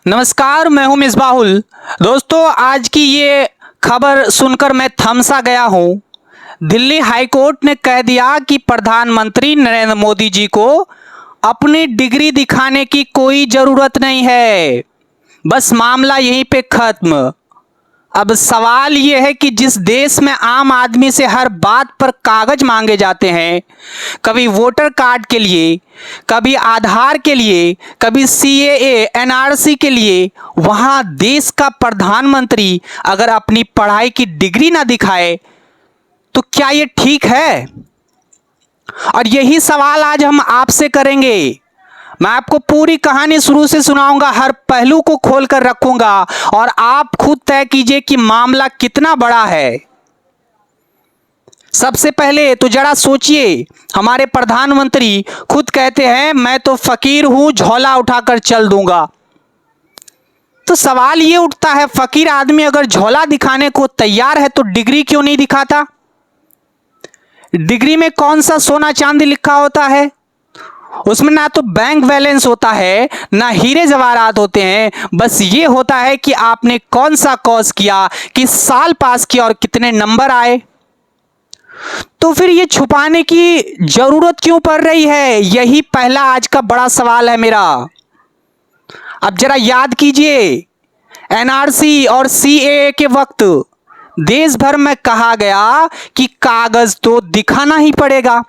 नमस्कार, मैं हूं मिसबाहुल। दोस्तों, आज की ये खबर सुनकर मैं थमसा गया हूं। दिल्ली हाई कोर्ट ने कह दिया कि प्रधानमंत्री नरेंद्र मोदी जी को अपनी डिग्री दिखाने की कोई ज़रूरत नहीं है, बस मामला यहीं पे खत्म। अब सवाल ये है कि जिस देश में आम आदमी से हर बात पर कागज मांगे जाते हैं, कभी वोटर कार्ड के लिए, कभी आधार के लिए, कभी सीएए एनआरसी के लिए, वहां देश का प्रधानमंत्री अगर अपनी पढ़ाई की डिग्री ना दिखाए तो क्या ये ठीक है? और यही सवाल आज हम आपसे करेंगे। मैं आपको पूरी कहानी शुरू से सुनाऊंगा, हर पहलू को खोलकर रखूंगा और आप खुद तय कीजिए कि मामला कितना बड़ा है। सबसे पहले तो जरा सोचिए, हमारे प्रधानमंत्री खुद कहते हैं मैं तो फकीर हूं, झोला उठाकर चल दूंगा। तो सवाल ये उठता है, फकीर आदमी अगर झोला दिखाने को तैयार है तो डिग्री क्यों नहीं दिखाता? डिग्री में कौन सा सोना चांदी लिखा होता है? उसमें ना तो बैंक बैलेंस होता है, ना हीरे जवाहरात होते हैं। बस ये होता है कि आपने कौन सा कोर्स किया, किस साल पास किया और कितने नंबर आए। तो फिर ये छुपाने की जरूरत क्यों पड़ रही है? यही पहला आज का बड़ा सवाल है मेरा। अब जरा याद कीजिए, एनआरसी और सीएए के वक्त देश भर में कहा गया कि कागज तो दिखाना ही पड़ेगा।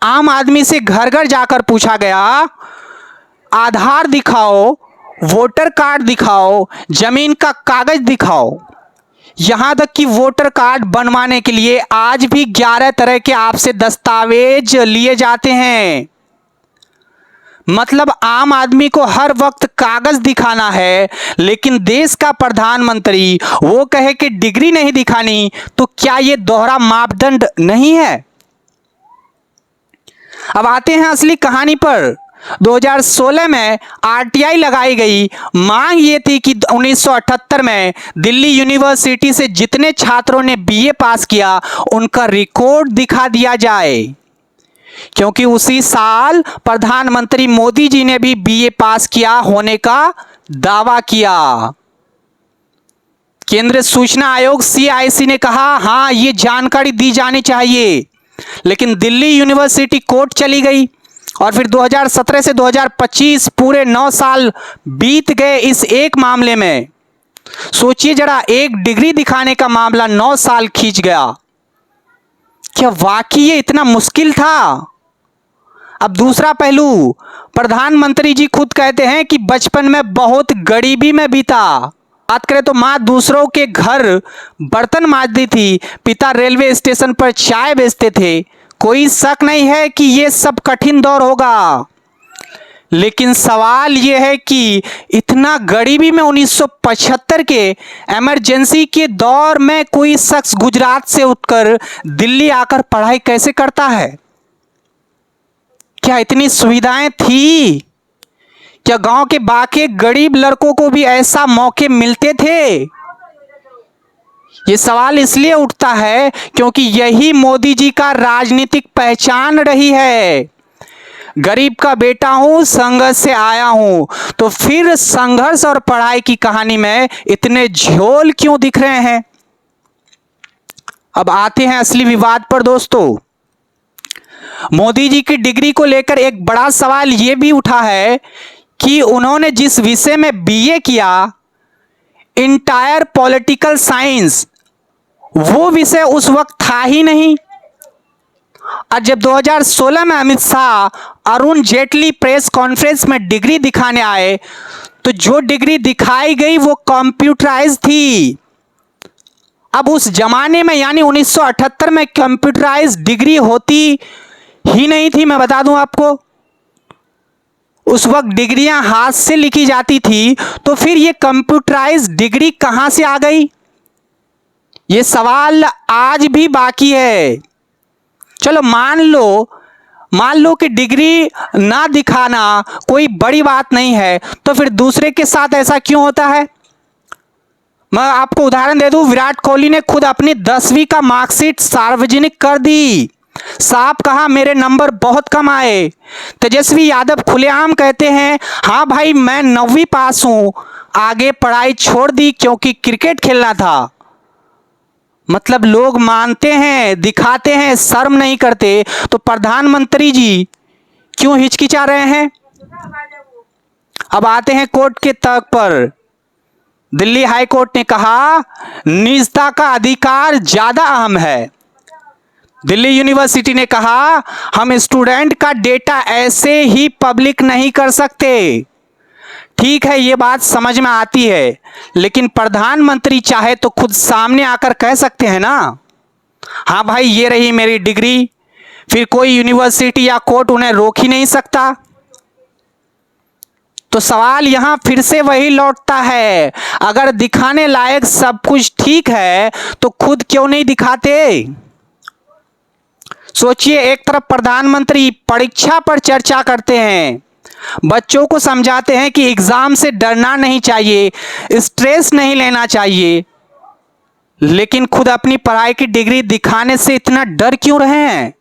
आम आदमी से घर घर जाकर पूछा गया, आधार दिखाओ, वोटर कार्ड दिखाओ, जमीन का कागज दिखाओ। यहां तक कि वोटर कार्ड बनवाने के लिए आज भी 11 तरह के आपसे दस्तावेज लिए जाते हैं। मतलब आम आदमी को हर वक्त कागज दिखाना है, लेकिन देश का प्रधानमंत्री वो कहे कि डिग्री नहीं दिखानी, तो क्या यह दोहरा मापदंड नहीं है? अब आते हैं असली कहानी पर। 2016 में आरटीआई लगाई गई। मांग ये थी कि 1978 में दिल्ली यूनिवर्सिटी से जितने छात्रों ने बीए पास किया उनका रिकॉर्ड दिखा दिया जाए, क्योंकि उसी साल प्रधानमंत्री मोदी जी ने भी बीए पास किया होने का दावा किया। केंद्रीय सूचना आयोग सीआईसी ने कहा हां, ये जानकारी दी जानी चाहिए, लेकिन दिल्ली यूनिवर्सिटी कोर्ट चली गई और फिर 2017 से 2025 पूरे 9 साल बीत गए इस एक मामले में। सोचिए जरा, एक डिग्री दिखाने का मामला 9 साल खींच गया। क्या वाकई ये इतना मुश्किल था? अब दूसरा पहलू, प्रधानमंत्री जी खुद कहते हैं कि बचपन में बहुत गरीबी में बीता। बात करें तो माँ दूसरों के घर बर्तन मांजती थी, पिता रेलवे स्टेशन पर चाय बेचते थे। कोई शक नहीं है कि ये सब कठिन दौर होगा, लेकिन सवाल यह है कि इतना गरीबी में 1975 के इमरजेंसी के दौर में कोई शख्स गुजरात से उठकर दिल्ली आकर पढ़ाई कैसे करता है? क्या इतनी सुविधाएं थी? क्या गांव के बाकी गरीब लड़कों को भी ऐसा मौके मिलते थे? ये सवाल इसलिए उठता है क्योंकि यही मोदी जी का राजनीतिक पहचान रही है। गरीब का बेटा हूं, संघर्ष से आया हूं। तो फिर संघर्ष और पढ़ाई की कहानी में इतने झोल क्यों दिख रहे हैं? अब आते हैं असली विवाद पर। दोस्तों, मोदी जी की डिग्री को लेकर एक बड़ा सवाल यह भी उठा है कि उन्होंने जिस विषय में बीए किया, इंटायर पॉलिटिकल साइंस, वो विषय उस वक्त था ही नहीं। और जब 2016 में अमित शाह अरुण जेटली प्रेस कॉन्फ्रेंस में डिग्री दिखाने आए, तो जो डिग्री दिखाई गई वो कंप्यूटराइज थी। अब उस जमाने में यानी 1978 में कंप्यूटराइज डिग्री होती ही नहीं थी। मैं बता दूं आपको, उस वक्त डिग्रियां हाथ से लिखी जाती थी, तो फिर ये कंप्यूटराइज डिग्री कहां से आ गई? ये सवाल आज भी बाकी है। चलो मान लो कि डिग्री ना दिखाना कोई बड़ी बात नहीं है, तो फिर दूसरे के साथ ऐसा क्यों होता है? मैं आपको उदाहरण दे दूं, विराट कोहली ने खुद अपनी 10वीं का मार्कशीट सार्वजनिक कर दी। साफ कहा मेरे नंबर बहुत कम आए। तेजस्वी यादव खुलेआम कहते हैं हाँ भाई मैं 9वीं पास हूं, आगे पढ़ाई छोड़ दी क्योंकि क्रिकेट खेलना था। मतलब लोग मानते हैं, दिखाते हैं, शर्म नहीं करते। तो प्रधानमंत्री जी क्यों हिचकिचा रहे हैं? अब आते हैं कोर्ट के तर्क पर। दिल्ली हाई कोर्ट ने कहा निजता का अधिकार ज्यादा अहम है। दिल्ली यूनिवर्सिटी ने कहा हम स्टूडेंट का डेटा ऐसे ही पब्लिक नहीं कर सकते। ठीक है, ये बात समझ में आती है, लेकिन प्रधानमंत्री चाहे तो खुद सामने आकर कह सकते हैं ना, हाँ भाई ये रही मेरी डिग्री, फिर कोई यूनिवर्सिटी या कोर्ट उन्हें रोक ही नहीं सकता। तो सवाल यहां फिर से वही लौटता है, अगर दिखाने लायक सब कुछ ठीक है तो खुद क्यों नहीं दिखाते? सोचिए, एक तरफ प्रधानमंत्री परीक्षा पर चर्चा करते हैं, बच्चों को समझाते हैं कि एग्जाम से डरना नहीं चाहिए, स्ट्रेस नहीं लेना चाहिए, लेकिन खुद अपनी पढ़ाई की डिग्री दिखाने से इतना डर क्यों रहे हैं?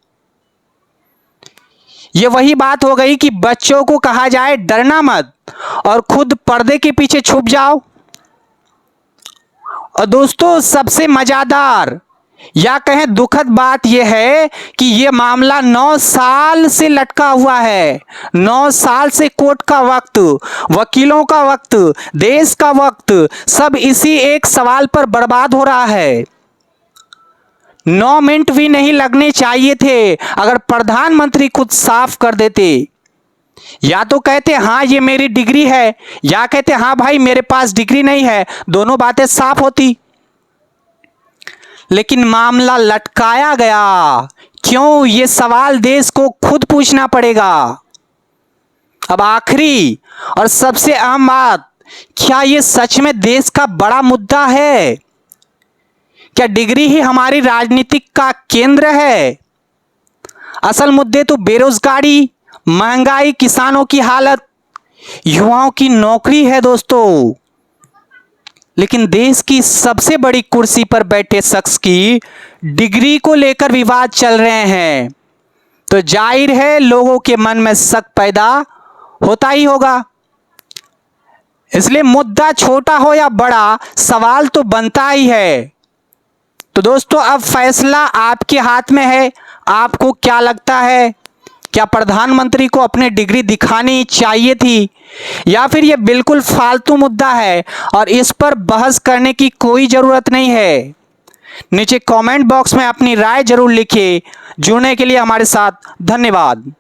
ये वही बात हो गई कि बच्चों को कहा जाए डरना मत और खुद पर्दे के पीछे छुप जाओ। और दोस्तों सबसे मजादार या कहें दुखद बात यह है कि यह मामला 9 साल से लटका हुआ है। 9 साल से कोर्ट का वक्त, वकीलों का वक्त, देश का वक्त सब इसी एक सवाल पर बर्बाद हो रहा है। 9 मिनट भी नहीं लगने चाहिए थे अगर प्रधानमंत्री खुद साफ कर देते। या तो कहते हाँ ये मेरी डिग्री है, या कहते हाँ भाई मेरे पास डिग्री नहीं है, दोनों बातें साफ होती। लेकिन मामला लटकाया गया क्यों, ये सवाल देश को खुद पूछना पड़ेगा। अब आखिरी और सबसे अहम बात, क्या ये सच में देश का बड़ा मुद्दा है? क्या डिग्री ही हमारी राजनीति का केंद्र है? असल मुद्दे तो बेरोजगारी, महंगाई, किसानों की हालत, युवाओं की नौकरी है दोस्तों। लेकिन देश की सबसे बड़ी कुर्सी पर बैठे शख्स की डिग्री को लेकर विवाद चल रहे हैं, तो जाहिर है लोगों के मन में शक पैदा होता ही होगा। इसलिए मुद्दा छोटा हो या बड़ा, सवाल तो बनता ही है। तो दोस्तों अब फैसला आपके हाथ में है। आपको क्या लगता है, क्या प्रधानमंत्री को अपनी डिग्री दिखानी चाहिए थी, या फिर यह बिल्कुल फालतू मुद्दा है और इस पर बहस करने की कोई जरूरत नहीं है? नीचे कमेंट बॉक्स में अपनी राय जरूर लिखिए। जुड़ने के लिए हमारे साथ धन्यवाद।